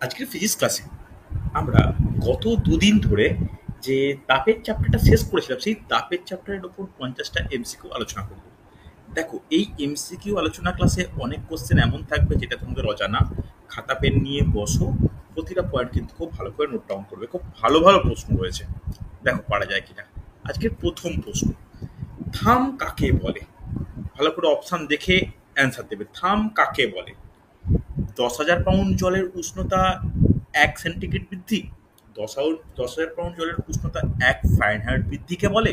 আজকের ফিজিক্স ক্লাসে আমরা গত দুদিন ধরে যে তাপের চ্যাপ্টারটা শেষ করেছিলাম সেই তাপের চ্যাপ্টারের ওপর 50টা এমসিকিউ আলোচনা করব। দেখো, এই এমসিকিউ আলোচনা ক্লাসে অনেক কোশ্চেন এমন থাকবে যেটা তোমাদের অজানা। খাতা পেন নিয়ে বসো, প্রতিটা পয়েন্ট কিন্তু খুব ভালো করে নোট ডাউন করবে। খুব ভালো ভালো প্রশ্ন রয়েছে, দেখো পারা যায় কিনা। আজকের প্রথম প্রশ্ন, থাম কাকে বলে? ভালো করে অপশান দেখে অ্যান্সার দেবে। থাম কাকে বলে? 10,000 পাউন্ড জলের উষ্ণতা 1 সেন্টিগ্রেড বৃদ্ধি, 10,000 পাউন্ড জলের উষ্ণতা 1 ফারেনহাইট বৃদ্ধিকে বলে,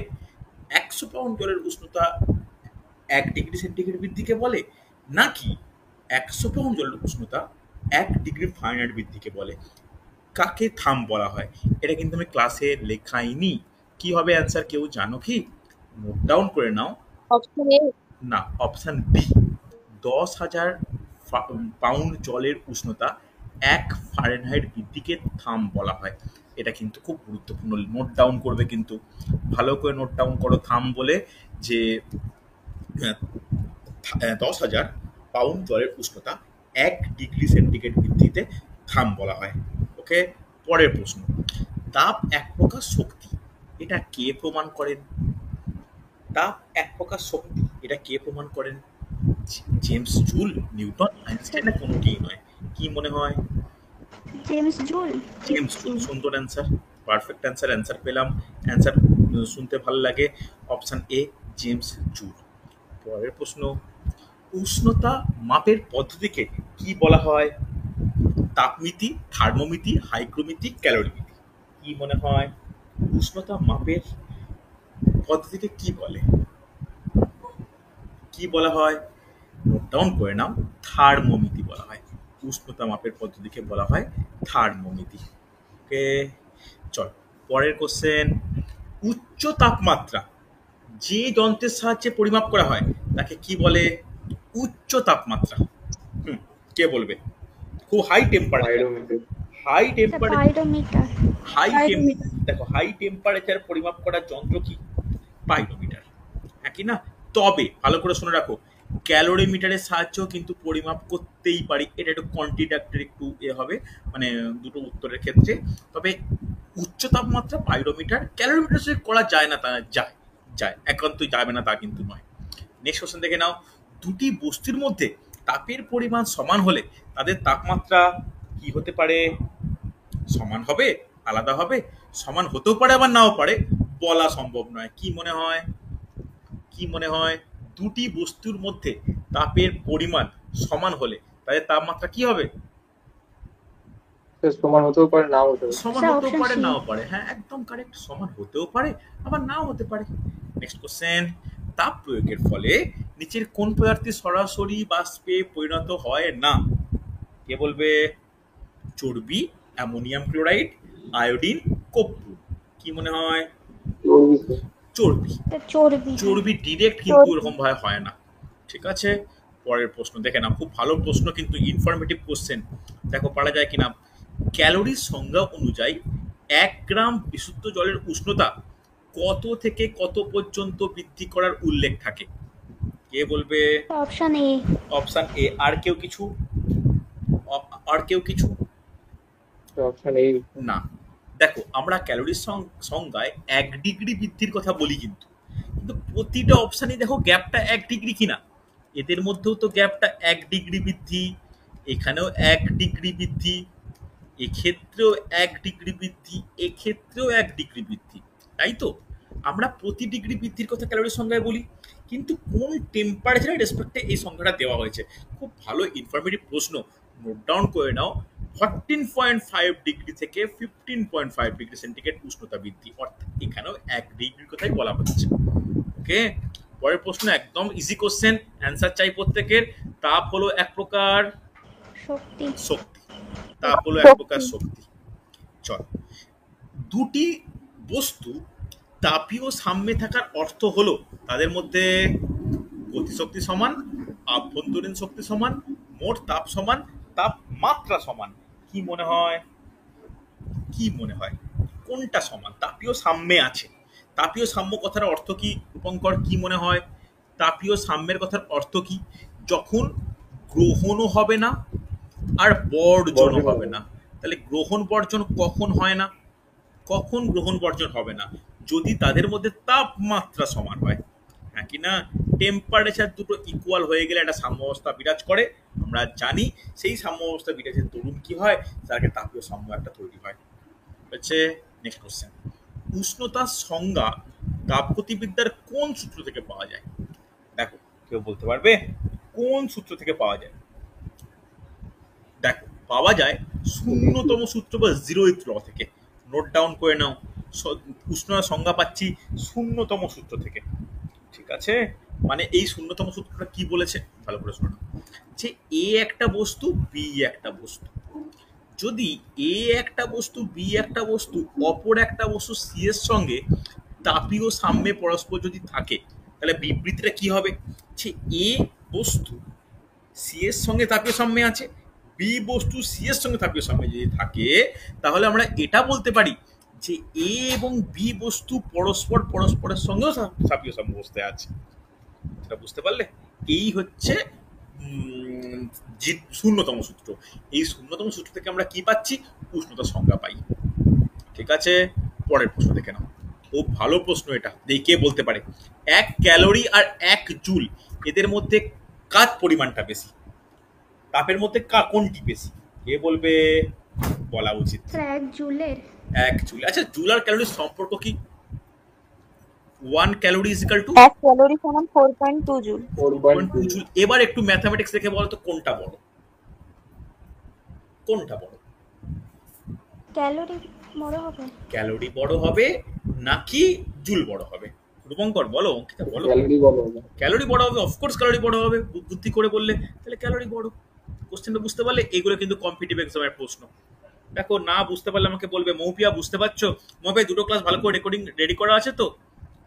100 পাউন্ড জলের উষ্ণতা 1 ডিগ্রি সেন্টিগ্রেড বৃদ্ধিকে বলে, নাকি 100 পাউন্ড জলের উষ্ণতা 1 ডিগ্রি ফারেনহাইট বৃদ্ধিকে বলে? কাকে থাম বলা হয়? এটা কিন্তু আমি ক্লাসে লেখাইনি। কি হবে অ্যান্সার, কেউ জানো কি? নোট ডাউন করে নাও। Option A. না, অপশান বি। 10,000 পাউন্ড জলের উষ্ণতা 1 ফারেনহাইট বৃদ্ধিকে থাম বলা হয়। এটা কিন্তু খুব গুরুত্বপূর্ণ, নোট ডাউন করবে কিন্তু। ভালো করে নোট ডাউন করো থাম বলে, যে 10,000 পাউন্ড জলের উষ্ণতা 1 ডিগ্রি সেন্টিগ্রেড বৃদ্ধিতে থাম বলা হয়। ওকে, পরের প্রশ্ন, তাপ এক প্রকার শক্তি, এটা কে প্রমাণ করেন? তাপ এক প্রকার শক্তি, এটা কে প্রমাণ করেন? জেমস জুল, নিউটন, আইনস্টাইন, না কোনোটিই নয়? কি মনে হয়? James joule. জেমস জুল, সুন্দর অ্যান্সার, পারফেক্ট অ্যান্সার। অ্যান্সার পেলাম, অ্যান্সার শুনতে ভালো লাগে। Option A, James joule. পরের প্রশ্ন, উষ্ণতা মাপের পদ্ধতিকে কি বলা হয়? তাপমিতি, থার্মোমিতি, হাইগ্রোমিতি, ক্যালোরিমিতি। কি মনে হয়? উষ্ণতা মাপের পদ্ধতিকে কি বলে? কি বলা হয়? নোট ডাউন করে নাও। থার্মোমিতি বলা হয়। উষ্ণতা মাপের পদ্ধতিকে বলা হয় থার্মোমিতি। ওকে, চল পরের কোশ্চেন, উচ্চ তাপমাত্রা যে যন্ত্রের সাহায্যে পরিমাপ করা হয় তাকে কি বলে? উচ্চ তাপমাত্রা। হুম, কে বলবে? খুব high temperature, pyrometer. High temperature, pyrometer. High temp pyrometer. দেখো, হাই টেম্পারেচার পরিমাপ করার যন্ত্র কি? পাইরোমিটার। হ্যাঁ কি না? তবে ভালো করে শুনে রাখো, ক্যালোরিমিটারের সাহায্যেও কিন্তু পরিমাপ করতেই পারি। এটা একটু কন্ট্রাডিক্টরি, একটু হবে, মানে দুটো উত্তরের ক্ষেত্রে। তবে উচ্চ তাপমাত্রা পাইরোমিটার, ক্যালোরিমিটার সে করা যায় না, তা যায়, যায় একান্তই যাবে না তা কিন্তু নয়। নেক্সট কোশ্চেন দেখে নাও, দুটি বস্তুর মধ্যে তাপের পরিমাণ সমান হলে তাদের তাপমাত্রা কি হতে পারে? সমান হবে, আলাদা হবে, সমান হতেও পারে আবার নাও পারে, বলা সম্ভব নয়। কি মনে হয়? কি মনে হয়? দুটি বস্তুর মধ্যে তাপের পরিমাণ সমান হলে তাদের তাপমাত্রা কি হবে? সমান হতেও পারে, নাও হতে পারে। সমান স্যার হতেও অপশন পারে, সি। নাও পারে। হ্যাঁ, একদম কারেক্ট, সমান হতেও পারে আবার নাও হতে পারে। নেক্সট কোশ্চেন, তাপ প্রয়োগের ফলে নিচের কোন পদার্থে সরাসরি বাষ্পে পরিণত হয় না? কে বলবে? চর্বি, অ্যামোনিয়াম ক্লোরাইড, আয়োডিন, কর্পূর। কি মনে হয়? চর্বি তো। চর্বি। চর্বি, হ্যাঁ। চর্বি ডিরেক্ট কিন্তু চর্বি। এরকম ভাবে হয় না। ঠিক আছে, পরের প্রশ্ন দেখে না, খুব ভালো প্রশ্ন কিন্তু ইনফরমেটিভ কোশ্চেন। দেখো পারা যায় কিনা। ক্যালোরির সংজ্ঞা অনুযায়ী 1 গ্রাম বিশুদ্ধ জলের উষ্ণতা কত থেকে কত পর্যন্ত বৃদ্ধি করার উল্লেখ থাকে? কে বলবে? Option A. Option A. আর কেউ কিছু? আর কেউ কিছু? অপশন এই। না। দেখো, আমরা ক্যালোরির সংজ্ঞায় 1 ডিগ্রি বৃদ্ধির কথা বলি, কিন্তু কিন্তু প্রতিটা অপশানই দেখো গ্যাপটা 1 ডিগ্রি কিনা। এদের মধ্যেও তো গ্যাপটা 1 ডিগ্রি বৃদ্ধি, এখানেও 1 ডিগ্রি বৃদ্ধি, এক্ষেত্রেও 1 ডিগ্রি বৃদ্ধি, এক্ষেত্রেও 1 ডিগ্রি বৃদ্ধি। তাই তো আমরা প্রতি ডিগ্রি বৃদ্ধির কথা ক্যালোরির সংজ্ঞায় বলি, কিন্তু কোন টেম্পারেচারের রেসপেক্টে এই সংখ্যাটা দেওয়া হয়েছে? খুব ভালো ইনফরমেটিভ প্রশ্ন, নোট ডাউন করে নাও। 14.5 ডিগ্রি থেকে 15.5 ডিগ্রি সেন্টিগ্রেড উষ্ণতা বৃদ্ধি, অর্থাৎ এখানেও 1 ডিগ্রির কথাই বলা হচ্ছে। ওকে, পরের প্রশ্ন একদম ইজি কোশ্চেন, অ্যান্সার চাই প্রত্যেকের। তাপ হলো এক প্রকার শক্তি। শক্তি, তাপ হলো এক প্রকার শক্তি। চল, দুটি বস্তু তাপীয় সাম্যে থাকার অর্থ হলো তাদের মধ্যে গতিশক্তি সমান, আভ্যন্তরীণ শক্তি সমান, মোট তাপ সমান, তাপমাত্রা সমান। কি মনে হয়? কি মনে হয় কোনটা সমান? তাপীয় সাম্যে আছে। তাপীয় সাম্য কথার অর্থ কি রূপঙ্কর, কি মনে হয়? তাপীয় সাম্যের কথার অর্থ কি? যখন গ্রহণও হবে না আর বর্জনও হবে না, তাহলে গ্রহণ বর্জন কখন হয় না? কখন গ্রহণ বর্জন হবে না? যদি তাদের মধ্যে তাপমাত্রা সমান হয়। হ্যাঁ কি না? টেম্পারেচার দুটো ইকুয়াল হয়ে গেলে একটা সাম্যাবস্থা বিরাজ করে। আমরা জানি সেই সাম্যাবস্থা বিরাজের দরুন কি হয়, তাকে তাপীয় সাম্য একটা তৈরি হয়। হচ্ছে নেক্সট কোশ্চেন, উষ্ণতার সংজ্ঞা তাপগতিবিদ্যার কোন সূত্র থেকে পাওয়া যায়? দেখো, কেউ বলতে পারবে কোন সূত্র থেকে পাওয়া যায়? দেখো, পাওয়া যায় শূন্যতম সূত্র বা জিরোইথ ল থেকে। নোট ডাউন করে নাও, উষ্ণতার সংজ্ঞা পাচ্ছি শূন্যতম সূত্র থেকে। ঠিক আছে, মানে এই শূন্যতম সূত্রটা কি বলেছে ভালো করে শোনো, যে এ একটা বস্তু, বি একটা বস্তু, যদি এ একটা বস্তু, বি একটা বস্তু, অপর একটা বস্তু সি এর সঙ্গে তাপীয় সাম্যে পরস্পর যদি থাকে, তাহলে বিবৃতিটা কি হবে? যে এ বস্তু সি এর সঙ্গে তাপীয় সাম্যে আছে, বি বস্তু সি এর সঙ্গে তাপীয় সাম্যে যদি থাকে, তাহলে আমরা এটা বলতে পারি যে এ এবং বি বস্তু পরস্পরের সঙ্গেও তাপীয় সাম্য অবস্থায় আছে। সেটা বুঝতে পারলে? এই হচ্ছে শূন্যতম সূত্র। এই শূন্যতম সূত্র থেকে আমরা কি পাচ্ছি? উষ্ণতার সংজ্ঞা পাই। ঠিক আছে, পরের প্রশ্ন দেখে নাও। খুব ভালো প্রশ্ন এটা, দেখে বলতে পারে 1 ক্যালোরি আর 1 জুল এদের মধ্যে কার পরিমাণটা বেশি? তাপের মধ্যে কোনটি বেশি? কে বলবে? বলা উচিত। স্যার 1 জুলের। 1 জুল। আচ্ছা, জুল আর ক্যালোরির সম্পর্ক কি? 1 calorie is equal to 1 calorie সমান 4.2 জুল। 4.2 জুল। এবার একটু ম্যাথমেটিক্স দেখে বলো তো কোনটা বড়? কোনটা বড়? ক্যালোরি বড় হবে। ক্যালোরি বড় হবে নাকি জুল বড় হবে? রূপঙ্কর বলো, অঙ্কিতা বলো। ক্যালোরি বড় হবে। ক্যালোরি বড় হবে, অফকোর্স ক্যালোরি বড় হবে। বুদ্ধি করে বললে তাহলে ক্যালোরি বড়। কোশ্চেনটা বুঝতে পারলে? এগুলো কিন্তু কম্পিটিটিভ এক্সামের প্রশ্ন। দেখো, না বুঝতে পারলে আমাকে বলবে। মৌপিয়া বুঝতে পারছো? মৌপিয়া দুটো ক্লাস ভালো করে রেকর্ডিং রেডি করা আছে তো?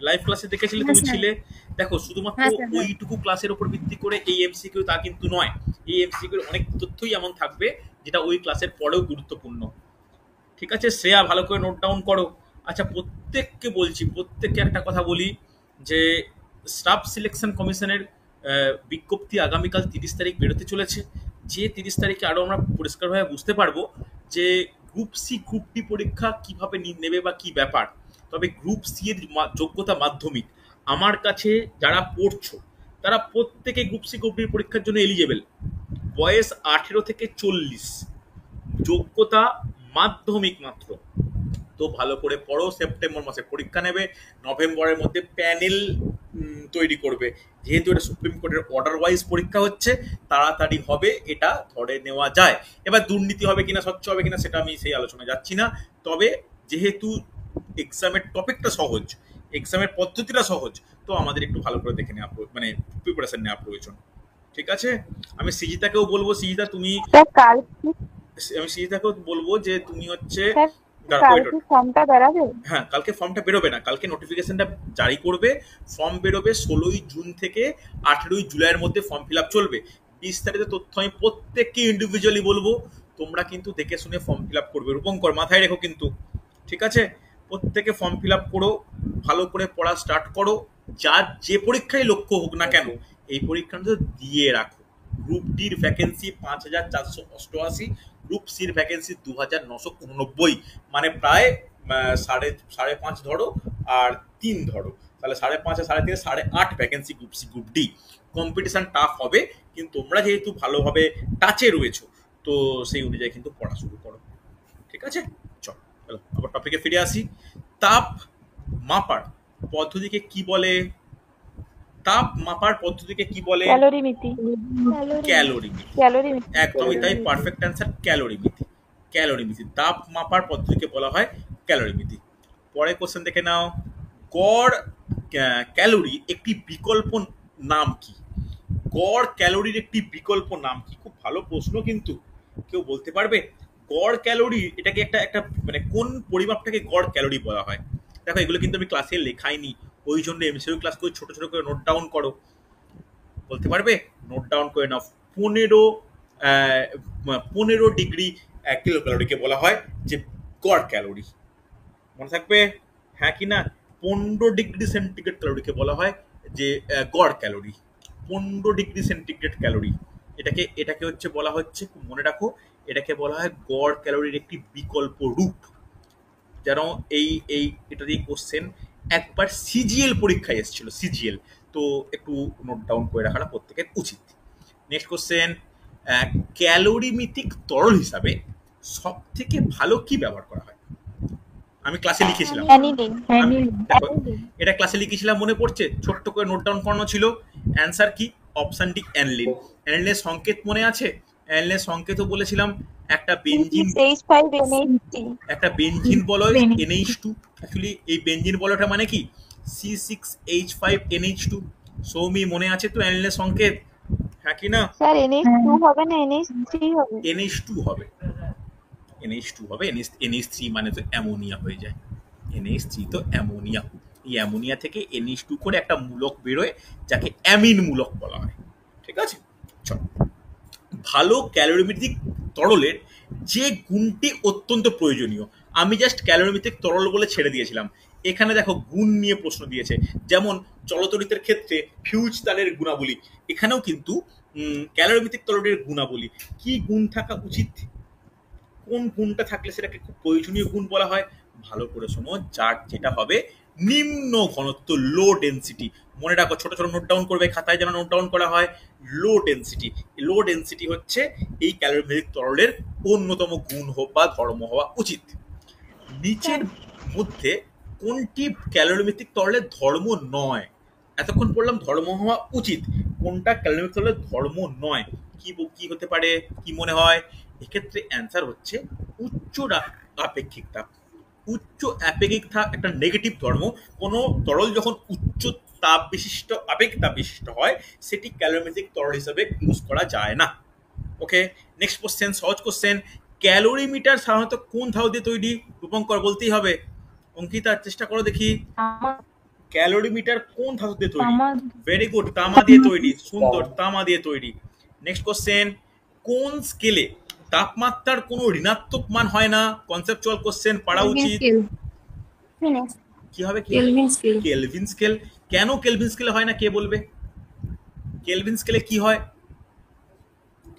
লাইভ ক্লাসে দেখেছিলে, তুমি ছিলে। দেখো, শুধুমাত্র ওইটুকু ক্লাসের উপর ভিত্তি করে এই এমসিকিউ তা কিন্তু নয়। এই এমসিকিউর অনেক তথ্যই এমন থাকবে যেটা ওই ক্লাসের পরেও গুরুত্বপূর্ণ। ঠিক আছে, শ্রেয়া ভালো করে নোট ডাউন করো। আচ্ছা, প্রত্যেককে বলছি, প্রত্যেককে একটা কথা বলি, যে স্টাফ সিলেকশন কমিশনের বিজ্ঞপ্তি আগামীকাল 30 তারিখ বেরোতে চলেছে। যে 30 তারিখে আরও আমরা পরিষ্কারভাবে বুঝতে পারবো যে গ্রুপ সি গ্রুপ ডি পরীক্ষা কিভাবে নেবে বা কি ব্যাপার। তবে গ্রুপ সি এর যোগ্যতা মাধ্যমিক। আমার কাছে যারা পড়ছো তারা প্রত্যেকে গ্রুপ সি গ্রুপ ডির পরীক্ষার জন্য এলিজেবল। বয়স 18 থেকে 40, যোগ্যতা মাধ্যমিক মাত্র। তো ভালো করে পড়ো, সেপ্টেম্বর মাসে পরীক্ষা নেবে, নভেম্বরের মধ্যে প্যানেল তৈরি করবে। যেহেতু এটা সুপ্রিম কোর্টের অর্ডার ওয়াইজ পরীক্ষা হচ্ছে, তাড়াতাড়ি হবে, এটা ধরে নেওয়া যায়। এবার দুর্নীতি হবে কিনা, স্বচ্ছ হবে কিনা, সেটা আমি সেই আলোচনায় যাচ্ছি না। তবে যেহেতু এক্সামের টপিকটা সহজ, এক্সামের পদ্ধতিটা সহজ, তো আমাদের একটু ভালো করে দেখে নেওয়া, মানে প্রিপারেশন নেওয়া প্রয়োজন। ঠিক আছে, আমি সৃজিতাকেও বলবো, সৃজিতা তুমি, স্যার কালকে, আমি সৃজিতাকেও বলবো যে তুমি হচ্ছে, স্যার কালকে ফর্মটা বেরাবে? হ্যাঁ, কালকে ফর্মটা বেরোবে না, কালকে নোটিফিকেশনটা জারি করবে। ফর্ম বেরোবে 16ই জুন থেকে 18ই জুলাইয়ের মধ্যে ফর্ম ফিল আপ চলবে। বিস্তারিত তথ্য আমি প্রত্যেককে ইন্ডিভিজুয়ালি বলবো, তোমরা কিন্তু দেখে শুনে ফর্ম ফিল আপ করবে। রূপঙ্কর মাথায় রেখো কিন্তু, ঠিক আছে? প্রত্যেকে ফর্ম ফিল আপ করো, ভালো করে পড়া স্টার্ট করো। যার যে পরীক্ষায় লক্ষ্য হোক না কেন, এই পরীক্ষাটা দিয়ে রাখো। গ্রুপ ডির ভ্যাকেন্সি 5488, গ্রুপ সির ভ্যাকেন্সি 2989, মানে প্রায় সাড়ে পাঁচ ধরো আর 3 ধরো, তাহলে 5.5 আর 3.5 8.5 vacancy group C group D. Competition tough হবে, কিন্তু তোমরা যেহেতু ভালোভাবে টাচে রয়েছো, তো সেই অনুযায়ী কিন্তু পড়া শুরু করো। ঠিক আছে, চলো আবার টপিকে ফিরে আসি। তাপ মাপার পদ্ধতিকে কি বলে? তাপ মাপার পদ্ধতিকে কি বলে? ক্যালোরিমিতি। ক্যালোরিমিতি। ক্যালোরিমিতি, একদমই তাই, পারফেক্ট অ্যান্সার, ক্যালোরিমিতি। ক্যালোরিমিতি, তাপ মাপার পদ্ধতিকে বলা হয় ক্যালোরিমিতি। পরে কোশ্চেন দেখে নাও, গড় ক্যালোরি একটি বিকল্প নাম কি? গড় ক্যালোরির একটি বিকল্প নাম কি? খুব ভালো প্রশ্ন, কিন্তু কেউ বলতে পারবে গড় ক্যালোরি এটাকে একটা মানে কোন পরিমাপটাকে গড় ক্যালোরি বলা হয়? দেখো, এগুলো কিন্তু আমি ক্লাসে লেখাইনি, ওই জন্য এমসিকিউ ক্লাস করে ছোট ছোট করে নোট ডাউন করো। বলতে পারবে? নোট ডাউন করে নাও। 15 ডিগ্রি কিলো ক্যালোরিকে বলা হয় যে গড় ক্যালোরি। মনে থাকবে? হ্যাঁ কি না? 15 ডিগ্রি সেন্টিগ্রেড ক্যালোরিকে বলা হয় যে গড় ক্যালোরি। 15 ডিগ্রি সেন্টিগ্রেড ক্যালোরি, এটাকে হচ্ছে বলা হচ্ছে, মনে রাখো, এটাকে বলা হয় গড় ক্যালোরির একটি বিকল্প রূপ। যেন এই এই এটা দিয়ে কোশ্চেন একবার সিজিএল পরীক্ষায় এসেছিল, সিজিএল, তো একটু নোট ডাউন করে রাখাটা প্রত্যেকের উচিত। নেক্সট কোশ্চেন, ক্যালোরিমিতিক তরল হিসাবে সব থেকে ভালো কি ব্যবহার করা হয়? আমি ক্লাসে লিখেছিলাম, অ্যানিলিন। দেখো এটা ক্লাসে লিখেছিলাম, মনে পড়ছে? ছোট্ট করে নোট ডাউন করানো ছিল। অ্যান্সার কি? Option D aniline. অ্যানিলিনের সংকেত মনে আছে? অ্যানিলিনের সংকেতও বলেছিলাম, একটা বেনজিন, C6H5NH3। একটা বেনজিন বলয় NH2। অ্যাকচুয়ালি এই বেনজিন বলয়টা মানে কি? C6H5NH2। সৌমি মনে আছে তো অ্যানিলিনের সংকেত? হ্যাঁ কি না? স্যার NH2 হবে না, NH3 হবে। NH2 হবে, NH2 হবে। NH3 মানে তো অ্যামোনিয়া হয়ে যায়। NH3 তো অ্যামোনিয়া। এই অ্যামোনিয়া থেকে NH2 করে একটা মূলক বেরোয় যাকে অ্যামিন মূলক বলা হয়। ঠিক আছে, চল। ভালো ক্যালোরিমেট্রিক তরলের যে গুণটি অত্যন্ত প্রয়োজনীয়, আমি জাস্ট ক্যালোরিমেট্রিক তরল বলে ছেড়ে দিয়েছিলাম। এখানে দেখো গুণ নিয়ে প্রশ্ন দিয়েছে, যেমন চলতরিতের ক্ষেত্রে ফিউজ তারের গুণাবলী। এখানেও কিন্তু ক্যালোরিমেট্রিক তরলের গুণাবলী কি গুণ থাকা উচিত, কোন গুণটা থাকলে সেটাকে খুব প্রয়োজনীয় গুণ বলা হয়। ভালো করে শোনো, যার যেটা হবে নিম্ন ঘনত্ব, লো ডেন্সিটি। মনে রাখো, ছোট ছোট নোট ডাউন করবে খাতায়, যেন নোট ডাউন করা হয়। লো ডেন্সিটি, লো ডেন্সিটি হচ্ছে এই ক্যালোরিমেট্রিক তরলের অন্যতম গুণ বা ধর্ম হওয়া উচিত। নিচের মধ্যে কোনটি ক্যালোরিমেট্রিক তরলের ধর্ম নয়? এতক্ষণ পড়লাম ধর্ম হওয়া উচিত, কোনটা ক্যালোরিমেট্রিক তরলের ধর্ম নয়? কি হতে পারে, কি মনে হয়? এক্ষেত্রে অ্যান্সার হচ্ছে উচ্চ আপেক্ষিক তাপ। উচ্চ আপেক্ষিক তাপ একটা নেগেটিভ ধর্ম। কোনো তরল যখন উচ্চ তাপ বিশিষ্ট, আপেক্ষিক তাপ বিশিষ্ট হয়, সেটি ক্যালোরিমেট্রিক তরল হিসেবে ইউজ করা যায় না। ওকে, নেক্সট কোশ্চেন, সহজ কোশ্চেন। ক্যালোরিমিটার সাধারণত কোন ধাতু দিয়ে তৈরি? রূপঙ্কর বলতেই হবে। অঙ্কিতা চেষ্টা করো দেখি, ক্যালোরিমিটার কোন ধাতু দিয়ে তৈরি? ভেরি গুড, তামা দিয়ে তৈরি। সুন্দর, তামা দিয়ে তৈরি। নেক্সট কোশ্চেন, কোন স্কেলে তাপমাত্রার কোনো ঋণাত্মক মান হয় না? কনসেপচুয়াল কোশ্চেন, পড়া উচিত। কি হবে? Kelvin scale. কেন কেলভিন স্কেলে হয় না কে বলবে? কেলভিন স্কেলে কি হয়?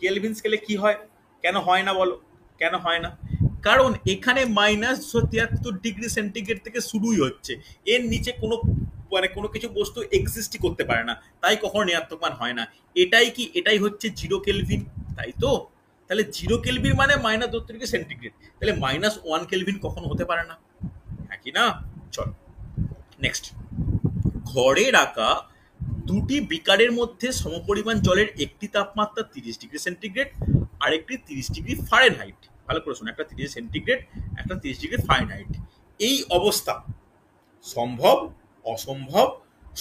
কেলভিন স্কেলে কি হয়, কেন হয় না বলো? কেন হয় না? কারণ এখানে -73°C থেকে শুরুই হচ্ছে, এর নিচে কোনো কোনো কিছু বস্তু এক্সিস্টই করতে পারে না, তাই কখনো ঋণাত্মক মান হয় না। এটাই কি, এটাই হচ্ছে 0 কেলভিন, তাই তো? তাহলে 0 কেলভিন মানে -72°C, তাহলে -1 কেলভিন কখনো হতে পারে না, হ্যাঁ কি না? চল নেক্সট। ঘরে রাখা দুটি বিকারের মধ্যে সমপরিমাণ জলের একটি তাপমাত্রা 30°C, আরেকটি 30°F। ভালো করে শোনো, একটা 30°C, একটা 30°F। এই অবস্থা সম্ভব, অসম্ভব,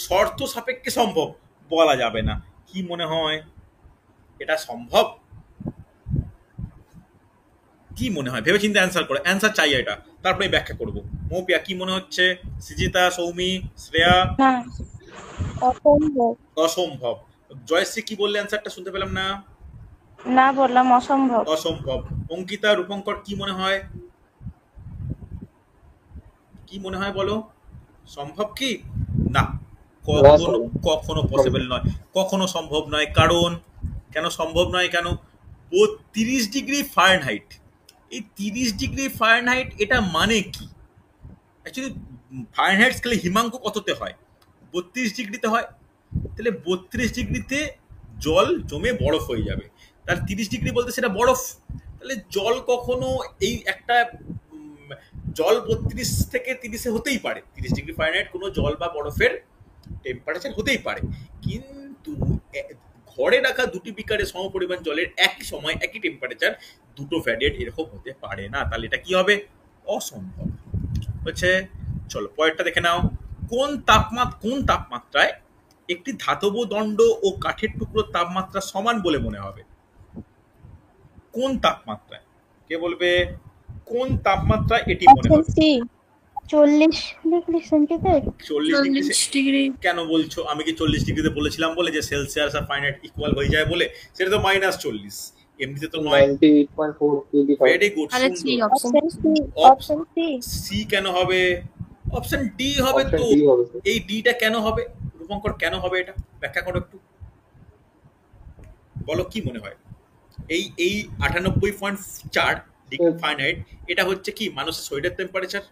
শর্ত সাপেক্ষে সম্ভব বলা যাবে না। কি মনে হয়, এটা সম্ভব? কি মনে হয় ভেবে চিন্তে অ্যান্সার করো, অ্যান্সার চাই এটা, তারপরে ব্যাখ্যা করবো। মৌপিয়া কি মনে হচ্ছে? সৃজিতা, সৌমি, শ্রেয়া? অসম্ভব। অসম্ভব। জয়শ্রী কি বললে? অ্যান্সারটা শুনতে পেলাম না। না, বললাম অসম্ভব। অসম্ভব। অঙ্কিতা, রূপঙ্কর কি মনে হয়? কি মনে হয় বলো, সম্ভব কি না? কখনো কখনো পসিবল নয়, কখনো সম্ভব নয়। কারণ কেন সম্ভব নয়? কেন? 30°F, এই 30°F এটা মানে কি? অ্যাকচুয়ালি ফারেনহাইট স্কেলে হিমাঙ্ক কততে হয়? 32°তে হয়। তাহলে 32°তে জল জমে বরফ হয়ে যাবে, তার 30° বলতে সেটা বরফ। তাহলে জল কখনো এই একটা জল 32 থেকে 30-এ হতেই পারে, 30°F কোনো জল বা বরফের টেম্পারেচার হতেই পারে, কিন্তু ঘরে রাখা দুটি বিকারে সমপরিমাণ জলের একই সময় একই টেম্পারেচার দুটো ভ্যারিয়েট এরকম হতে পারে না। তাহলে এটা কি হবে? অসম্ভব হচ্ছে। চলো পরেরটা দেখে নাও। কোন তাপমাত্রায় একটি ধাতব দণ্ড ও কাঠের টুকরোর তাপমাত্রা সমান বলে মনে হবে? কোন তাপমাত্রায়? কে বলবে কোন তাপমাত্রায় এটি মনে হবে? 40°C। 40°। কেন বলছো? আমি কি 40°তে বলেছিলাম বলে যে সেলসিয়াস আর ফারেনহাইট ইকুয়াল হয়ে যায় বলে? সেটা তো -40, এমনিতে তো নয়। 98.4 ভেরি গুড, অপশন সি কেন হবে? অপশন ডি হবে তো। এই ডিটা কেন হবে রূপঙ্কর? কেন হবে এটা ব্যাখ্যা করো একটু, বলো কি মনে হয়? এই 98.4 ডিগ্রি স্যার ফারেনহাইট এটা হচ্ছে কি মানুষের শরীরের টেম্পারেচার।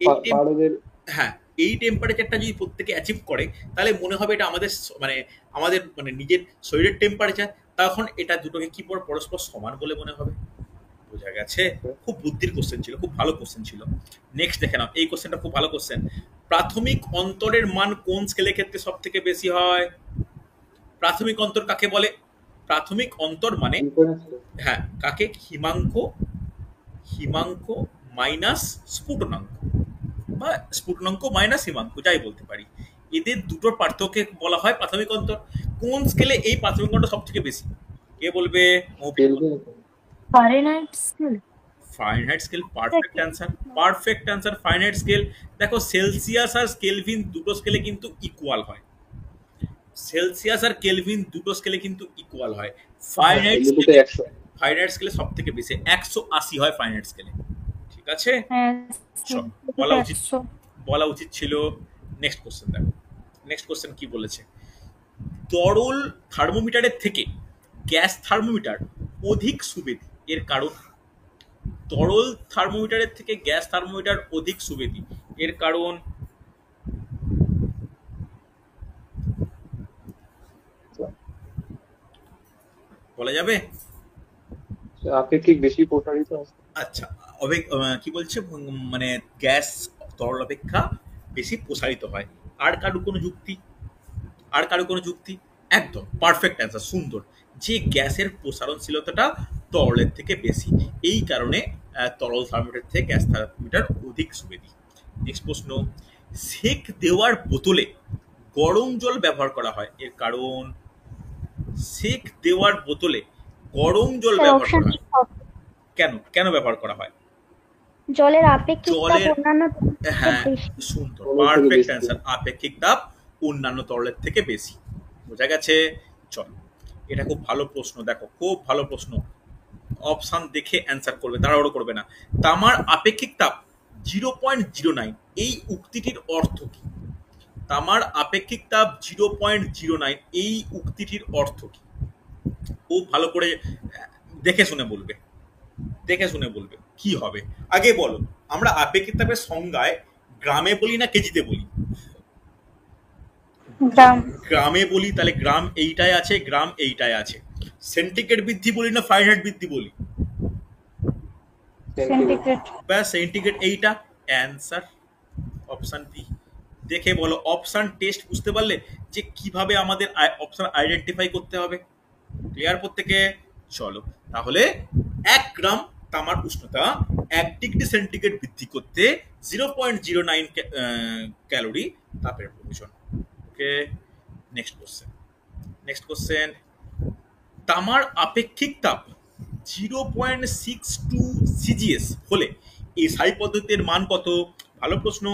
এই পারদের হ্যাঁ, এই টেম্পারেচারটা যদি প্রত্যেকে অ্যাচিভ করে তাহলে মনে হবে এটা আমাদের নিজের শরীরের টেম্পারেচার, তখন এটা দুটোকে কি পরস্পর সমান বলে মনে হবে। বোঝা গেছে? খুব বুদ্ধির কোশ্চেন ছিল, খুব ভালো কোশ্চেন ছিল। নেক্সট দেখে নাও, এই কোশ্চেনটা খুব ভালো কোশ্চেন। প্রাথমিক অন্তরের মান কোন স্কেলের ক্ষেত্রে সব থেকে বেশি হয়? প্রাথমিক অন্তর কাকে বলে? প্রাথমিক অন্তর মানে ডিফারেন্স হ্যাঁ কাকে? হিমাঙ্ক, হিমাঙ্ক মাইনাস স্ফুটনাঙ্ক বা স্ফুটনাঙ্ক মাইনাস হিমাঙ্ক, যাই বলতে পারি। এদের দুটোর পার্থক্যকে বলা হয় প্রাথমিক অন্তর। কোন স্কেলে এই প্রাথমিক অন্তর সব থেকে বেশি? কে বলবে? Kelvin Fahrenheit scale. Fahrenheit scale, perfect answer, perfect answer. Fahrenheit scale, দেখো সেলসিয়াস আর কেলভিন দুটো স্কেলে কিন্তু ইকুয়াল হয়। সেলসিয়াস আর কেলভিন দুটো স্কেলে কিন্তু ইকুয়াল হয়। ফারেনহাইট দুটোতে স্কেলে, 100 ফারেনহাইট স্কেলে সব থেকে বেশি 180 হয় ফারেনহাইট স্কেলে। ঠিক আছে, হ্যাঁ চল, বলা উচিত ছিল। নেক্সট কোশ্চেন দেখো, নেক্সট কোশ্চেন কি বলেছে? তরল থার্মোমিটারের থেকে গ্যাস থার্মোমিটার অধিক সুবেদী, এর কারণ? তরল থার্মোমিটারের থেকে গ্যাস থার্মোমিটার অধিক সুবেদী, এর কারণ? বলা যাবে? আপেক্ষিক বেশি প্রসারিত আছে। আচ্ছা, কি বলছে? মানে গ্যাস তরল অপেক্ষা বেশি প্রসারিত হয়। আর কারো কোনো যুক্তি? আর কারো কোনো যুক্তি? একদম পারফেক্ট অ্যান্সার, সুন্দর। যে গ্যাসের প্রসারণশীলতাটা তরলের থেকে বেশি, এই কারণে তরল থার্মোমিটার থেকে গ্যাস থার্মোমিটার অধিক সুবেদী। নেক্সট প্রশ্ন, সেক দেওয়ার বোতলে গরম জল ব্যবহার করা হয়, এর কারণ? সেক দেওয়ার বোতলে গরম জল ব্যবহার করা হয় কেন? কেন ব্যবহার করা হয়? জলের আপেক্ষিক তাপ জলের অন্যান্য হ্যাঁ, বেশি। সুন্দর, তরলের থেকে পারফেক্ট বেশি। অ্যান্সার। আপেক্ষিক তাপ অন্যান্য তরলের থেকে বেশি। বোঝা গেছে? চল, এটা খুব ভালো প্রশ্ন, দেখো খুব ভালো প্রশ্ন। অপশন দেখে অ্যান্সার করবে, তাড়াহুড়ো করবে না। তামার আপেক্ষিক তাপ 0.09, এই উক্তিটির অর্থ কি? তামার আপেক্ষিক তাপ 0.09, এই উক্তিটির অর্থ কি? খুব ভালো করে দেখে শুনে বলবে, দেখে শুনে বলবে কি হবে। আগে বলো, আমরা আপেক্ষিক তাপের সংজ্ঞায় গ্রামে বলি না কেজিতে বলি? গ্রাম। গ্রামে বলি, তাহলে গ্রাম এইটাই আছে, গ্রাম এইটাই আছে। সেন্টিগ্রেড বৃদ্ধি বলি না ফারেনহাইট বৃদ্ধি বলি? সেন্টিগ্রেড। ব্যাস, সেন্টিগ্রেড এইটা অ্যান্সার, অপশন বি। দেখে বলো, অপশন টেস্ট বুঝতে পারলে যে কিভাবে আমাদের অপশন আইডেন্টিফাই করতে হবে। ক্লিয়ার প্রত্যেকে? চলো, তাহলে 1 গ্রাম তামার উষ্ণতা 1 ডিগ্রি সেন্টিগ্রেড বৃদ্ধি করতে 0.09 ক্যালোরি তাপের প্রয়োজন। ওকে, নেক্সট কোশ্চেন, নেক্সট কোশ্চেন। তামার আপেক্ষিক তাপ 0.62 সিজিএস হলে এসআই পদ্ধতির মান কত? ভালো প্রশ্ন,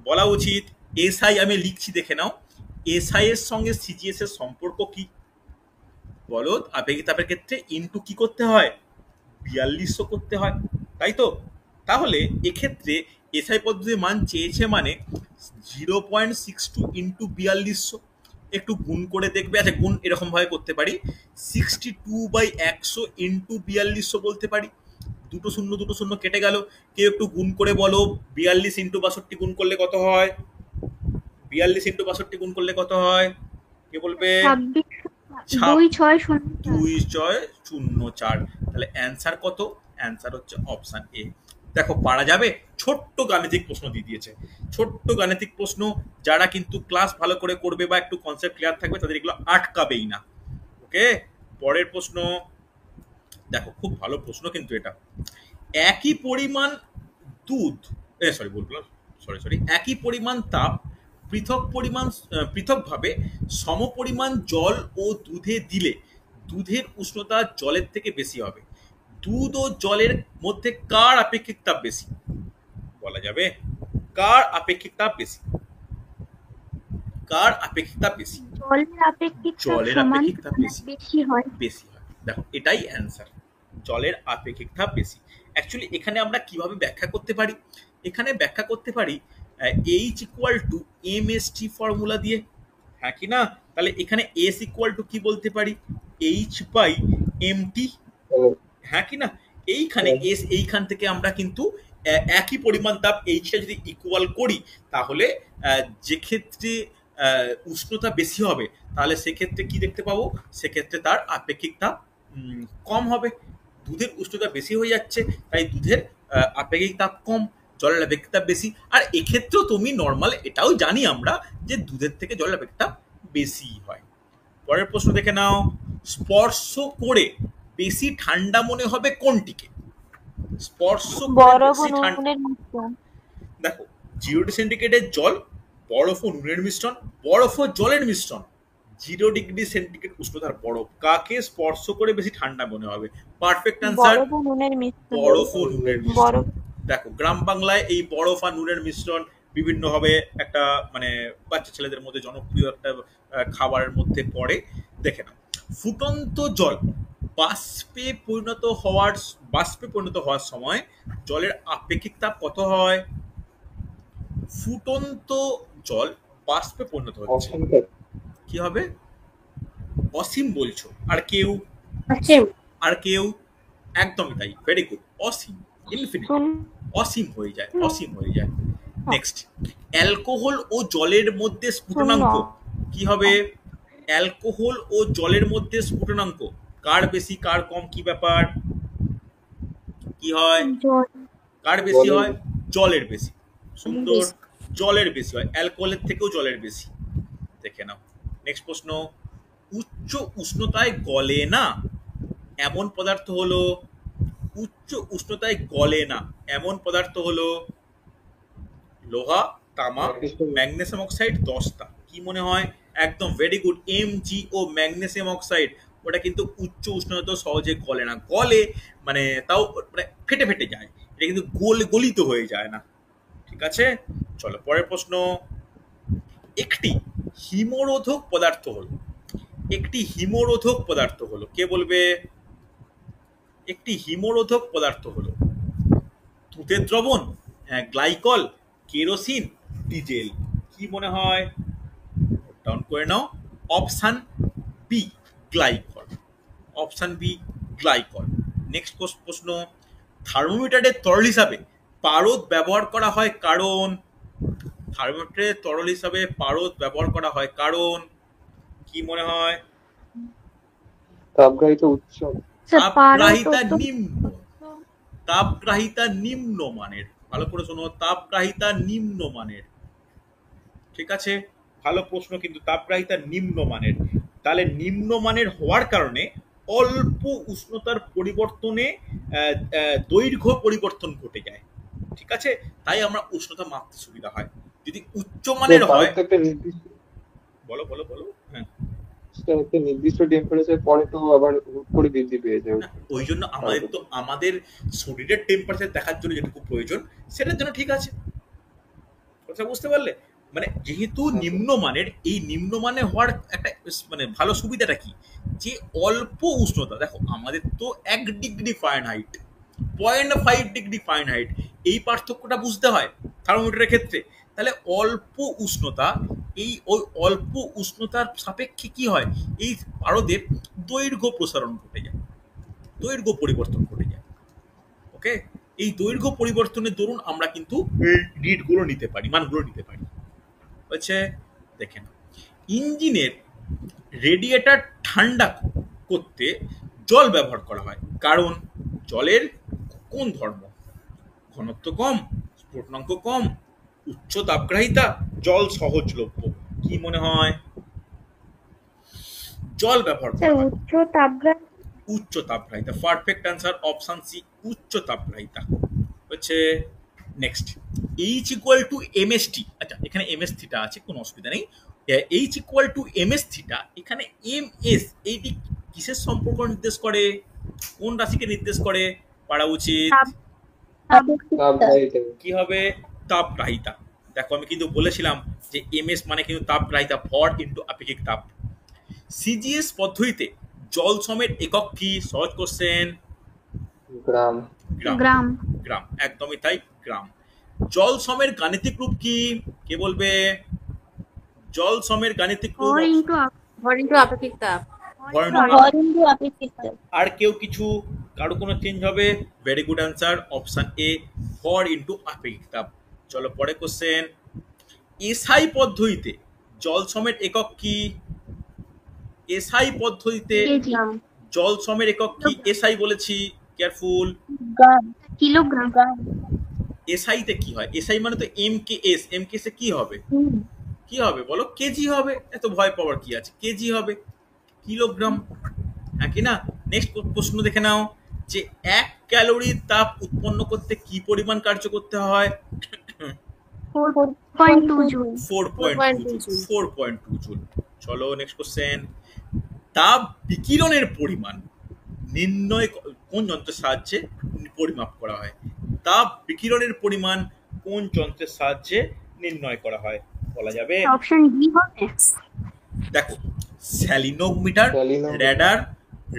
বলা উচিত। এসআই আমি লিখছি, দেখে নাও। এসআই এর সঙ্গে সিজিএস এর সম্পর্ক কি বলো? আপেক্ষিক তাপের ক্ষেত্রে ইনটু কি করতে হয়? 4200 করতে হয়, তাই তো? তাহলে এক্ষেত্রে এসআই পদ্ধতির মান চেয়েছে মানে 0.62 ইন্টু 4200, একটু গুণ করে দেখবে। আচ্ছা, গুণ এরকম ভাবে করতে পারি, 62/100 ইন্টু 4200 বলতে পারি। দুটো শূন্য কেটে গেল। কেউ একটু গুণ করে বলো, 42 ইন্টু 62 গুণ করলে কত হয়? 42 ইন্টু 62 গুণ করলে কত হয়? কে বলবে? 2604। তাহলে অ্যান্সার কত? অ্যান্সার হচ্ছে অপশন এ। দেখো, পারা যাবে। ছোট্ট গাণিতিক প্রশ্ন দিয়ে দিয়েছে, ছোট্ট গাণিতিক প্রশ্ন। যারা কিন্তু ক্লাস ভালো করে করবে বা একটু কনসেপ্ট ক্লিয়ার থাকবে তাদের এগুলো আটকাবেই না। ওকে, পরের প্রশ্ন দেখো, খুব ভালো প্রশ্ন কিন্তু এটা। একই পরিমাণ দুধ, একই পরিমাণ তাপ পৃথকভাবে সমপরিমাণ জল ও দুধে দিলে দুধের উষ্ণতা জলের থেকে বেশি হবে। দুধ ও জলের মধ্যে কার আপেক্ষিক তাপ বেশি? বলা যাবে? কার আপেক্ষিক তাপ বেশি? কার আপেক্ষিক তাপ বেশি? জলের আপেক্ষিক তাপ জলের সমান আপেক্ষিক তাপ বেশি হয়। বেশি হয়, দেখো এটাই অ্যান্সার। জলের আপেক্ষিক তাপ বেশি। অ্যাকচুয়ালি এখানে আমরা কিভাবে ব্যাখ্যা করতে পারি? এখানে ব্যাখ্যা করতে পারি H = mst ফর্মুলা দিয়ে, হ্যাঁ কি না? তাহলে এখানে S = কি বলতে পারি? H/m MT, hello. হ্যাঁ কি না? এইখানে হ্যাঁ। এস, এইখান থেকে আমরা কিন্তু একই পরিমাণ তাপ এইচটা যদি ইকুয়াল করি, তাহলে যে ক্ষেত্রে উষ্ণতা বেশি হবে, তাহলে সেক্ষেত্রে কি দেখতে পাবো? সেক্ষেত্রে তার আপেক্ষিক তাপ কম হবে। দুধের উষ্ণতা বেশি হয়ে যাচ্ছে, তাই দুধের আপেক্ষিক তাপ কম, জলের আপেক্ষিক তাপ বেশি। আর এক্ষেত্রেও তুমি নর্মাল এটাও জানি আমরা যে দুধের থেকে জলের আপেক্ষিক তাপ বেশি হয়। পরের প্রশ্ন দেখে নাও, স্পর্শ করে বেশি ঠান্ডা মনে হবে কোনটিকে? স্পর্শ করে বরফ ও বেশি ঠান্ডা, নুনের মিশ্রণ। দেখো 0 সেন্টিগ্রেডের জল, বরফ ও নুনের মিশ্রণ, বরফ ও জলের মিশ্রণ, 0 ডিগ্রি সেন্টিগ্রেড উষ্ণতার বরফ, কাকে স্পর্শ করে বেশি ঠান্ডা মনে হবে? পারফেক্ট অ্যান্সার বরফ ও নুনের মিশ্রণ। বরফ ও নুনের মিশ্রণ। বরফ। দেখো গ্রাম বাংলায় এই বরফ আর নুনের মিশ্রণ বিভিন্নভাবে একটা মানে বাচ্চা ছেলেদের মধ্যে জনপ্রিয় একটা খাবারের মধ্যে পড়ে। দেখে নাও, ফুটন্ত জল বাষ্পে পরিণত হওয়ার সময় জলের আপেক্ষিক তাপ কত হয়? ফুটন্ত জল বাষ্পে পরিণত হচ্ছে, অসংখ্য। কি হবে? অসীম বলছো। আর কেউ? অসীম। আর কেউ? একদমই তাই, ভেরি গুড, অসীম, ইনফিনিট, অসীম হয়ে যায়, অসীম হয়ে যায়। নেক্সট, অ্যালকোহল ও জলের মধ্যে স্ফুটনাঙ্ক কি হবে? অ্যালকোহল ও জলের মধ্যে স্ফুটনাঙ্ক কার বেশি কার কম, কি ব্যাপার? কি হয়? জল। কার বেশি জলের হয়? জলের বেশি। সুন্দর, জলের বেশি হয়, অ্যালকোহলের থেকেও জলের বেশি। দেখে নাও নেক্সট প্রশ্ন, উচ্চ উষ্ণতায় গলে না এমন পদার্থ হলো, উচ্চ উষ্ণতায় গলে না এমন পদার্থ হলো লোহা, তামা, ম্যাগনেসিয়াম অক্সাইড, দস্তা। কি মনে হয়? একদম very good, MgO, magnesium oxide. ওটা কিন্তু উচ্চ উষ্ণতাতেও সহজে গলে না, গলে মানে তাও মানে ফেটে ফেটে যায়, এটা কিন্তু গলিত হয়ে যায় না। ঠিক আছে, চলো পরের প্রশ্ন, একটি হিমরোধক পদার্থ হলো, একটি হিমরোধক পদার্থ হলো, কে বলবে? একটি হিমরোধক পদার্থ হলো দুধের দ্রবণ, গ্লাইকল, কেরোসিন, ডিজেল। কি মনে হয়? ডাউন করে নাও। Option B, glycol. Option B, glycol. Next প্রশ্ন, থার্মোমিটারের তরল হিসাবে পারদ ব্যবহার করা হয় কারণ, থার্মোমিটারের তরল হিসাবে পারদ ব্যবহার করা হয় কারণ, কি মনে হয়? তাপগ্রাহিত উচ্চ। তাপগ্রাহিতা নিম্ন, তাপগ্রাহিতা নিম্ন মানের। ভালো করে শোনো, তাপগ্রাহিতা নিম্ন মানের। ঠিক আছে, ভালো প্রশ্ন, কিন্তু তাপগ্রাহিতা নিম্ন মানের। তাহলে নিম্ন মানের হওয়ার কারণে অল্প উষ্ণতার পরিবর্তনে দৈর্ঘ্য পরিবর্তন ঘটে যায়। ঠিক আছে, তাই আমরা উষ্ণতা মাপতে সুবিধা হয়। যদি উচ্চ মানের হয়, একটা নির্দিষ্ট, বলো বলো বলো। হ্যাঁ, একটা নির্দিষ্ট টেম্পারেচার পরে তো আবার হুট করে বৃদ্ধি পেয়ে যায়। ওই জন্য আমাদের তো আমাদের শরীরের টেম্পারেচার দেখার জন্য যেটুকু প্রয়োজন সেটার জন্য ঠিক আছে। কথা বুঝতে পারলে? মানে যেহেতু নিম্নমানের, এই নিম্নমানের হওয়ার একটা মানে ভালো সুবিধাটা কি, যে অল্প উষ্ণতা, দেখো আমাদের তো 1 ডিগ্রি ফারেনহাইট, 0.5 ডিগ্রি ফারেনহাইট, এই পার্থক্যটা বুঝতে হয় থার্মোমিটারের ক্ষেত্রে। তাহলে অল্প উষ্ণতা, এই ওই অল্প উষ্ণতার সাপেক্ষে কি হয়, এই পারদের দৈর্ঘ্য প্রসারণ ঘটে যায়, দৈর্ঘ্য পরিবর্তন ঘটে যায়। ওকে, এই দৈর্ঘ্য পরিবর্তনের দরুন আমরা কিন্তু এই রিডগুলো নিতে পারি, মানগুলো নিতে পারি। হচ্ছে, দেখেন, ইঞ্জিনের রেডিয়েটর ঠান্ডা করতে জল ব্যবহার করা হয় কারণ জলের কোন ধর্ম? ঘনত্ব কম, স্ফুটনাঙ্ক কম, উচ্চ তাপগ্রাহিতা, জল সহজলভ্য। কি মনে হয়? জল ব্যবহার করা হয় উচ্চ তাপগ্রাহিতা। উচ্চ তাপগ্রাহিতা, পারফেক্ট অ্যান্সার অপশন সি, উচ্চ তাপগ্রাহিতা। হচ্ছে next, H equal to M S T. আচ্ছা, এখানে এম এস থিটা আছে, কোনো অসুবিধা নেই। H equal to M S theta, এখানে এম এস এইটি কিসের সম্পর্ক নির্দেশ করে, কোন রাশিকে নির্দেশ করে? পারা উচিত কি হবে? তাপগ্রাহিতা। দেখো আমি কিন্তু বলেছিলাম যে এম এস মানে কিন্তু তাপগ্রাহিতা, ভর ইন্টু আপেক্ষিক তাপ। সিজিএস পদ্ধতিতে জল সমের একক কি? সহজ কোশ্চেন। গ্রাম। গ্রাম। গ্রাম, একদমই তাই, গ্রাম। জল সমের গাণিতিক রূপ কি? কে বলবে? জল সমের গাণিতিক রূপ? ভর ইন্টু আপেক্ষিক তাপ। ভয়ানক। Foreign আপেক্ষিক চাপ। আর কেউ কিছু কারো কোনো চেঞ্জ হবে? Very good answer, option A ভর ইন্টু আপেক্ষিক তাপ। চলো পরে কোশ্চেন, এসআই পদ্ধতিতে জল সমের একক কি? এসআই পদ্ধতিতে কেজি জল সমের একক কি? এসআই বলেছি, কেয়ারফুল। গ্রাম। কিলোগ্রাম গ্রাম। এসআই তে কি হয়? এসআই মানে তো এমকেএস, এমকেএস এ কি হবে? হুম। কি হবে বলো? কেজি হবে। এত ভয় পাওয়ার কি আছে? কেজি হবে, কিলোগ্রাম, হ্যাঁ কি না? নেক্সট প্রশ্ন দেখে নাও, যে 1 ক্যালোরি তাপ উৎপন্ন করতে কি পরিমাণ কার্য করতে হয়? 4.2 জুল 4.2 জুল। 4.2 জুল। চলো নেক্সট কোশ্চেন, তাপ বিকিরণের পরিমাণ নির্ণয় কোন যন্ত্রের সাহায্যে পরিমাপ করা হয়? তাপ বিকিরণের পরিমাণ কোন যন্ত্রের সাহায্যে নির্ণয় করা হয় বলা যাবে? অপশন ডি হবে। দেখো, salinometer, Salinomitar. Radar,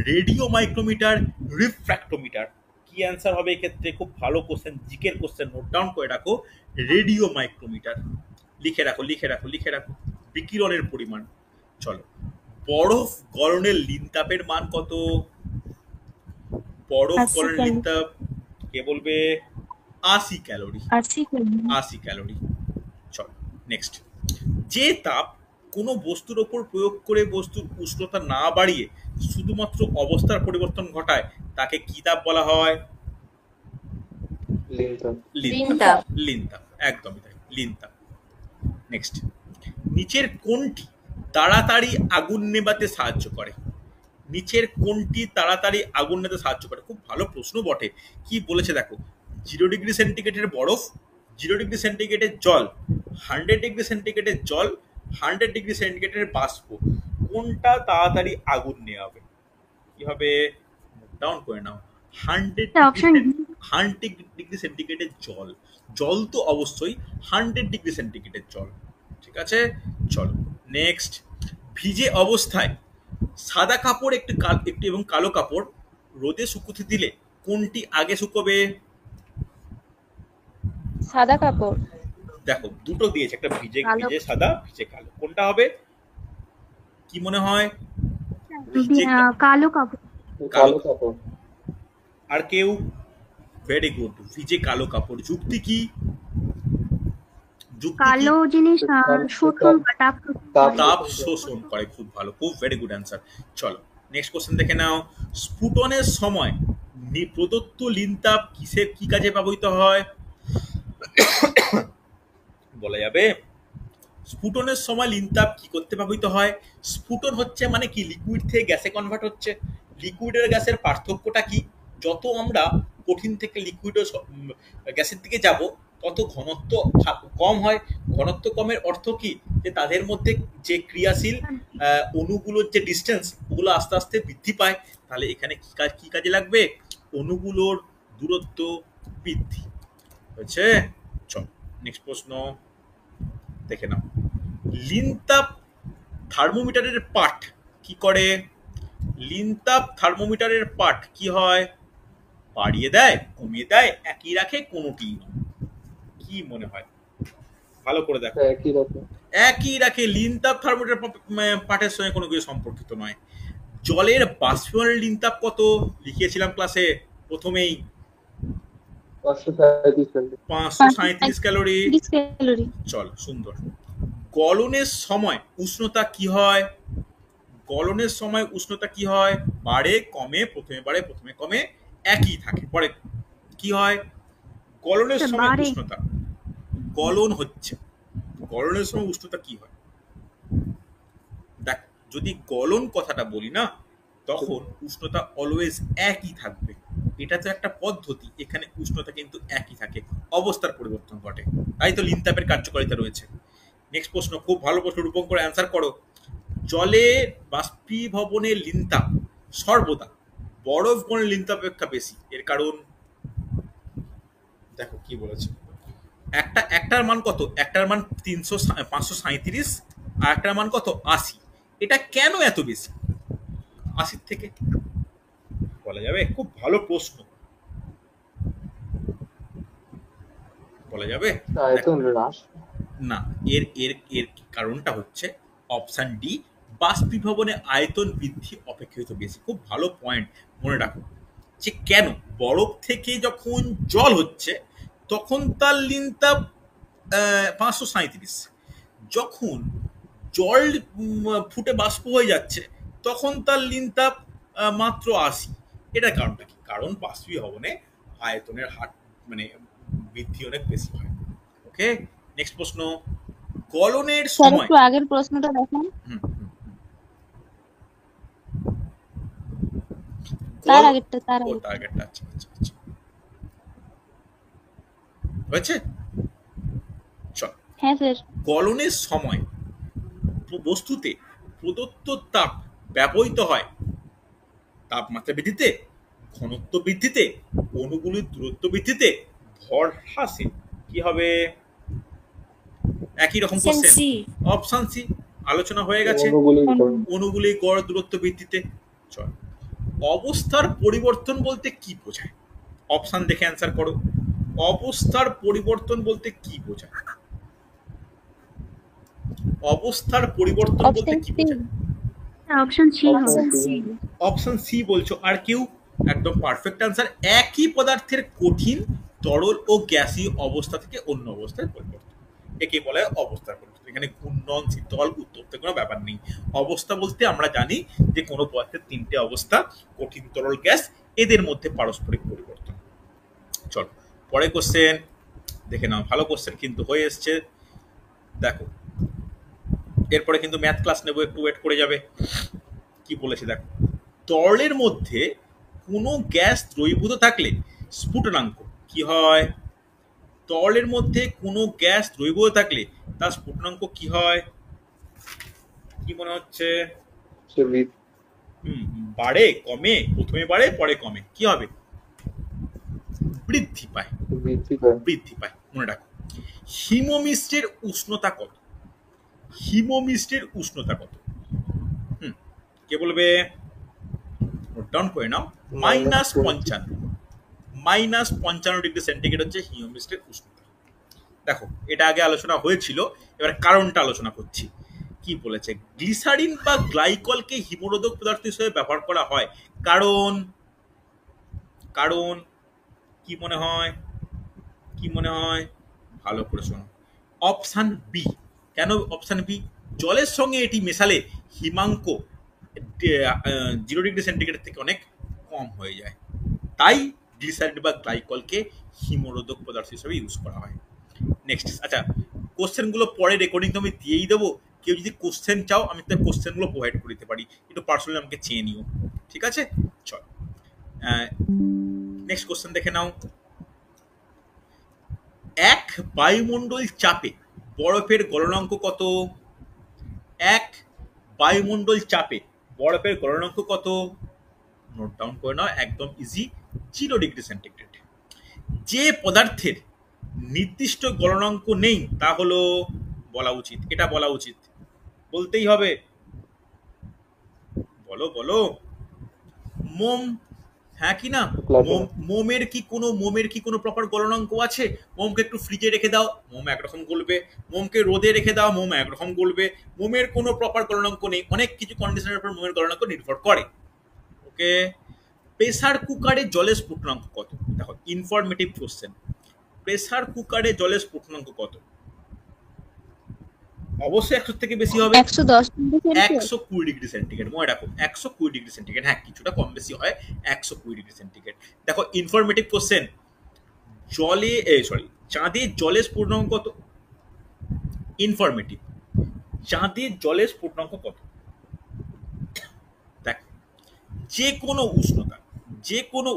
radio micrometer, refractometer. কি অ্যান্সার হবে এক্ষেত্রে? খুব ভালো কোশ্চেন, জিকের কোশ্চেন, নোট ডাউন করে রাখো। রেডিও মাইক্রোমিটার, লিখে রাখো লিখে রাখো লিখে রাখো। বিকিরণের পরিমাণ। চলো, বরফ গলনের লিনতাপের মান কত? বরফ 80 গলনের ক্যালোরি। লিনতাপ কে বলবে? 80 ক্যালোরি। 80 ক্যালোরি। 80 ক্যালোরি। চলো নেক্সট, যে তাপ কোনো বস্তুর ওপর প্রয়োগ করে বস্তুর উষ্ণতা না বাড়িয়ে শুধুমাত্র অবস্থার পরিবর্তন ঘটায় তাকে কি তাপ বলা হয়? লিনতাপ। লিনতাপ। লিনতাপ, একদমই তাই, লিনতাপ। নেক্সট, নিচের কোনটি তাড়াতাড়ি আগুন নেভাতে সাহায্য করে? নিচের কোনটি তাড়াতাড়ি আগুন নেভাতে সাহায্য করে? খুব ভালো প্রশ্ন বটে। কি বলেছে দেখো, 0 ডিগ্রি সেন্টিগ্রেডের বরফ, 0 ডিগ্রি সেন্টিগ্রেডের জল, 100 ডিগ্রি সেন্টিগ্রেডের জল, 100 ডিগ্রি সেন্টিগ্রেডের বাষ্প, কোনটা তাড়াতাড়ি আগুন নেভাবে? কি হবে? ডাউন করে নাও। 100 ডিগ্রি সেন্টিগ্রেডের জল, জল তো অবশ্যই 100 ডিগ্রি সেন্টিগ্রেডের জল, ঠিক আছে? চলো নেক্সট, ভিজে অবস্থায় সাদা কাপড় একটি এবং কালো কাপড় রোদে শুকোতে দিলে কোনটি আগে শুকোবে? সাদা কাপড়। দেখো দুটো দিয়েছে, একটা ভিজে কালো। ভিজে সাদা, ভিজে কালো, কোনটা হবে কি মনে হয়? ভিজে কালো কাপড় কালো কাপড়। আর কেউ? ভেরি গুড, ভিজে কালো কাপড়। যুক্তি কি? যুক্তি কি? কালো জিনিস শোষণ বা তাপ শোষণ করে। খুব ভালো, খুব ভেরি গুড অ্যান্সার। চলো নেক্সট কোশ্চেন দেখে নাও, স্ফুটনের সময় প্রদত্ত লিনতাপ কিসের কি কাজে ব্যবহৃত হয় বলা যাবে? স্ফুটনের সময় লিনতাপ কি করতে ব্যবহৃত হয়? স্ফুটন হচ্ছে মানে কি? লিকুইড থেকে গ্যাসে কনভার্ট হচ্ছে। লিকুইড আর গ্যাসের পার্থক্যটা কি? যত আমরা কঠিন থেকে লিকুইড গ্যাসের দিকে যাব তত ঘনত্ব কম হয়। ঘনত্ব কমের অর্থ কি? যে তাদের মধ্যে যে ক্রিয়াশীল অণুগুলোর যে ডিস্টেন্স, ওগুলো আস্তে আস্তে বৃদ্ধি পায়। তাহলে এখানে কি কাজে লাগবে? অণুগুলোর দূরত্ব বৃদ্ধি হয়েছে। চল নেক্সট প্রশ্ন দেখে নাও, লিনতাপ থার্মোমিটারের পাঠ কি করে? লিনতাপ থার্মোমিটারের পাঠ কি হয়? বাড়িয়ে দেয়, কমিয়ে দেয়, একই রাখে, কোনোটি নয়। কি মনে হয়? ভালো করে দেখো। একই রকম। একই রাখে। লিনতাপ থার্মোমিটার পাঠের সঙ্গে কোনো কিছু সম্পর্কিত নয়। জলের বাষ্পীভবনের লিনতাপ কত? লিখিয়েছিলাম ক্লাসে প্রথমেই, 537 ক্যালোরি। ক্যালোরি। চল সুন্দর। গলনের সময় উষ্ণতা কি হয়? গলনের সময় উষ্ণতা কি হয়? বাড়ে কমে, প্রথমে বাড়ে প্রথমে কমে, একই থাকে। পরে কি হয়? গলনের সময় বাড়ে। উষ্ণতা, গলন হচ্ছে, গলনের সময় উষ্ণতা কি হয়? দেখ, যদি গলন কথাটা বলি না, তখন উষ্ণতা অলওয়েজ একই থাকবে। এটা তো একটা পদ্ধতি, এখানে উষ্ণতা কিন্তু একই থাকে, অবস্থার পরিবর্তন ঘটে। তাই তো লিনতাপের কার্যকারিতা রয়েছে। নেক্সট প্রশ্ন, খুব ভালো প্রশ্ন, রূপম করে অ্যান্সার করো। জলে বাষ্পীভবনের লিনতাপ সর্বদা বরফ গলনের লিনতাপ অপেক্ষা বেশি। এর কারণ দেখো কি বলেছে, একটার মান কত? একটার মান 537 আর একটার মান কত? 80। এটা কেন এত বেশি 80 থেকে বলা যাবে? খুব ভালো প্রশ্ন, বলা যাবে? আয়তন হ্রাস। না, এর এর এর কারণটা হচ্ছে অপশন ডি, বাষ্পীভবনে আয়তন বৃদ্ধি অপেক্ষাকৃত বেশি। খুব ভালো পয়েন্ট, মনে রাখো যে কেন বরফ থেকে যখন জল হচ্ছে তখন তার লিনতাপ 537, যখন জল ফুটে বাষ্প হয়ে যাচ্ছে তখন তার লিনতাপ মাত্র 80। এটার কারণটা কি? কারণ বাষ্পীভবনে আয়তনের হার মানে বৃদ্ধি অনেক বেশি হয়। ওকে, নেক্সট প্রশ্ন, গলনের স্যার সময় একটু আগের প্রশ্নটা দেখান। হুম, হুম, তার গল- আগেরটা তার ও আগে টার্গেটটা, আচ্ছা আচ্ছা আচ্ছা, হয়েছে, চল। হ্যাঁ স্যার। গলনের সময় বস্তুতে প্রদত্ত তাপ ব্যবহৃত হয় তাপমাত্রা বৃদ্ধিতে, ঘনত্ব বৃদ্ধিতে, অণুগুলির দূরত্ব বৃদ্ধিতে, ভর হ্রাসে। কি হবে? একই রকম কোশ্চেন, অপশন সি আলোচনা হয়ে গেছে, অনুগুলির গড়। অণুগুলির গড় দূরত্ব বৃদ্ধিতে। চল, অবস্থার পরিবর্তন বলতে কি বোঝায়? অপশন দেখে অ্যান্সার করো। অবস্থার পরিবর্তন বলতে কি বোঝায়? অবস্থার পরিবর্তন বলতে অপশন কি সি। বোঝায়? অপশন সি হবে। Option option C. C. Option C বলছো, আর কেউ? একদম পারফেক্ট আনসার। একই পদার্থের কঠিন, তরল ও গ্যাসীয় অবস্থা থেকে অন্য অবস্থায় পরিবর্তন, একে বলে অবস্থার পরিবর্তন। এখানে ঘূর্ণন, শীতল, উত্তপ্ত কোনো ব্যাপার নেই। অবস্থা বলতে আমরা জানি যে কোনো পদার্থের তিনটে অবস্থা, কঠিন, তরল, গ্যাস, এদের মধ্যে পারস্পরিক পরিবর্তন। চলো পরে কোশ্চেন দেখে নাও, ভালো কোশ্চেন কিন্তু হয়ে এসছে। দেখো এরপরে কিন্তু ম্যাথ ক্লাস নেবো, একটু ওয়েট করে যাবে। কি বলেছে দেখো, তরলের মধ্যে কোনো গ্যাস দ্রবীভূত থাকলে স্ফুটনাঙ্ক কি হয়? তরলের মধ্যে কোনো গ্যাস দ্রবীভূত থাকলে তার স্ফুটনাঙ্ক কি হয়? কি মনে হচ্ছে? সে বৃদ্ধি বাড়ে, কমে? প্রথমে বাড়ে পরে কমে, কি হবে? বৃদ্ধি পায়। পায়। বৃদ্ধি পায়, মনে রাখো। হিমোমিস্টের উষ্ণতা কত? হিমোমিস্টের উষ্ণতা কত? কে বলবে? নোট ডাউন করে নাও। -55, -55 ডিগ্রি সেন্টিগ্রেড হচ্ছে হিমোমিস্টের উষ্ণতা। দেখো এটা আগে আলোচনা হয়েছিল, এবার কারণটা আলোচনা করছি। কি বলেছে? গ্লিসারিন বা গ্লাইকলকে হিমরোধক পদার্থ হিসেবে ব্যবহার করা হয় কারণ, কারণ কি মনে হয়? কি মনে হয়? ভালো করে শোনো। Option B. কেন অপশান বি? জলের সঙ্গে এটি মেশালে হিমাঙ্ক 0 ডিগ্রি সেন্টিগ্রেড থেকে অনেক কম হয়ে যায়, তাই গ্লিসারিন বা গ্লাইকলকে হিমরোধক পদার্থ হিসেবে ইউজ করা হয়। নেক্সট, আচ্ছা কোশ্চেনগুলো পরে রেকর্ডিং তো আমি দিয়েই দেবো, কেউ যদি কোশ্চেন চাও আমি তার কোশ্চেনগুলো প্রোভাইড করে দিতে পারি, একটু পার্সোনালি আমাকে চেয়ে নিও, ঠিক আছে? চল নেক্সট কোশ্চেন দেখে নাও। এক বায়ুমণ্ডল চাপে বরফের গলনাঙ্ক কত? এক বায়ুমণ্ডল চাপে বরফের গলনাঙ্ক কত? নোট ডাউন করে নাও, একদম ইজি, 0 ডিগ্রি সেন্টিগ্রেড। যে পদার্থের নির্দিষ্ট গলনাঙ্ক নেই তা হলো, বলা উচিত, এটা বলা উচিত, বলতেই হবে, বলো বলো। মোম, হ্যাঁ কি না? মোমের কি কোনো প্রপার গলনাঙ্ক আছে? মোমকে একটু ফ্রিজে রেখে দাও, মোম একরকম গলবে। মোমকে রোদে রেখে দাও, মোম একরকম গলবে। মোমের কোনো প্রপার গলনাঙ্ক নেই, অনেক কিছু কন্ডিশনের উপর মোমের গলনাঙ্ক নির্ভর করে। ওকে, প্রেসার কুকারে জলের স্ফুটনাঙ্ক কত? দেখো ইনফরমেটিভ কোশ্চেন। প্রেসার কুকারে জলের স্ফুটনাঙ্ক কত? অবশ্যই 100 থেকে বেশি হবে। 110 ডিগ্রি সেলসিয়াস। 120 ডিগ্রি সেন্টিগ্রেড, মনে রাখো 120 ডিগ্রি সেন্টিগ্রেড, হ্যাঁ কিছুটা কম বেশি হয়, 120 ডিগ্রি সেন্টিগ্রেড। দেখো ইনফরমেটিভ কোশ্চেন, জলে চাঁদের জলের স্ফুটনাঙ্ক কত? ইনফরমেটিভ, চাঁদের জলের স্ফুটনাঙ্ক কত? দেখ, যে কোনো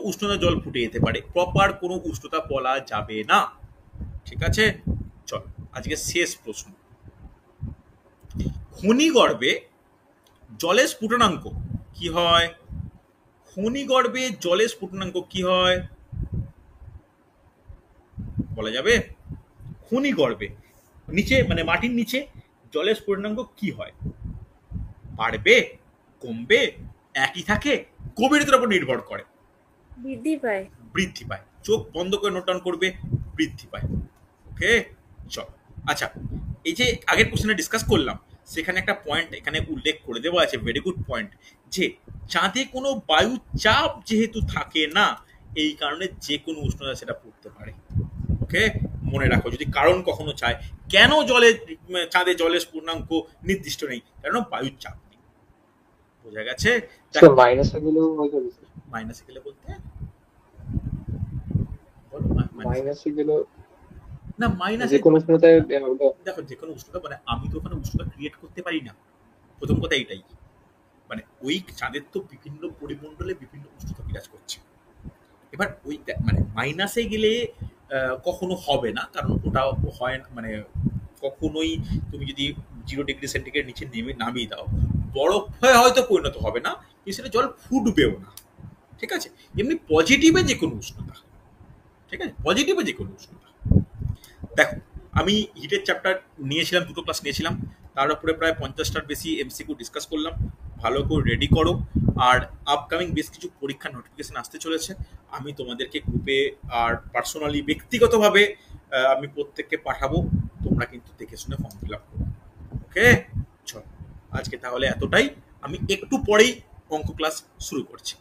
উষ্ণতা জল ফুটে যেতে পারে, প্রপার কোনো উষ্ণতা বলা যাবে না, ঠিক আছে? চল আজকে শেষ প্রশ্ন। খনিগর্ভে জলের স্ফুটনাঙ্ক কি হয়? খনিগর্ভে জলের স্ফুটনাঙ্ক কি হয় বলা যাবে? খনিগর্ভে নিচে মানে মাটির নিচে জলের স্ফুটনাঙ্ক কি হয়? বাড়বে, কমবে, একই থাকে, গভীরতার উপর নির্ভর করে? বৃদ্ধি পায়। বৃদ্ধি পায়। চোখ বন্ধ করে নোট ডাউন করবে, বৃদ্ধি পায়। ওকে চল, আচ্ছা এই যে আগের কোশ্চেনে ডিসকাস করলাম, সেখানে একটা পয়েন্ট এখানে উল্লেখ করে দেওয়া আছে, ভেরি গুড পয়েন্ট, যে চাঁদে কোনো বায়ু চাপ যেহেতু থাকে না, এই কারণে যে কোনো উষ্ণতা সেটা পড়তে পারে। ওকে, মনে রাখো যদি কারণ কখনো চায় কেন চাঁদে জলের পূর্ণাঙ্ক নির্দিষ্ট নেই, কারণ বায়ুর চাপ নেই। বোঝা গেছে? স্যার মাইনাসে গেলেও হয়ে যাবে স্যার? মাইনাসে গেলে বলতে বলো মাইনাসে গেলেও না, মাইনাসে যে কোনো উষ্ণতায় দেখো যে কোনো উষ্ণতা, মানে আমি তো ওখানে উষ্ণতা ক্রিয়েট করতে পারি না, প্রথম কথা এইটাই। মানে ওই চাঁদের তো বিভিন্ন পরিমণ্ডলে বিভিন্ন উষ্ণতা বিরাজ করছে। এবার ওই মানে মাইনাসে গেলে কখনো হবে না, কারণ ওটা হয় না, মানে কখনোই তুমি যদি 0 ডিগ্রি সেন্টিগ্রেড নিচে নামিয়ে দাও, বরফে হয়তো পরিণত হবে না, কিন্তু সেটা জল ফুটবেও না। ঠিক আছে, এমনি পজিটিভে যে কোনো উষ্ণতা, ঠিক আছে, পজিটিভে যে কোনো উষ্ণতা। দেখো আমি হিটের চ্যাপ্টার নিয়েছিলাম, 2টো ক্লাস নিয়েছিলাম, তার উপরে প্রায় 50টার বেশি এমসিকিউ ডিসকাস করলাম। ভালো করে রেডি করো, আর আপকামিং বেশ কিছু পরীক্ষার নোটিফিকেশন আসতে চলেছে, আমি তোমাদেরকে গ্রুপে আর পার্সোনালি ব্যক্তিগতভাবে আমি প্রত্যেককে পাঠাবো, তোমরা কিন্তু দেখে শুনে ফর্ম ফিল আপ করো। ওকে, চলো আজকে তাহলে এতটাই, আমি একটু পরেই অঙ্ক ক্লাস শুরু করছি।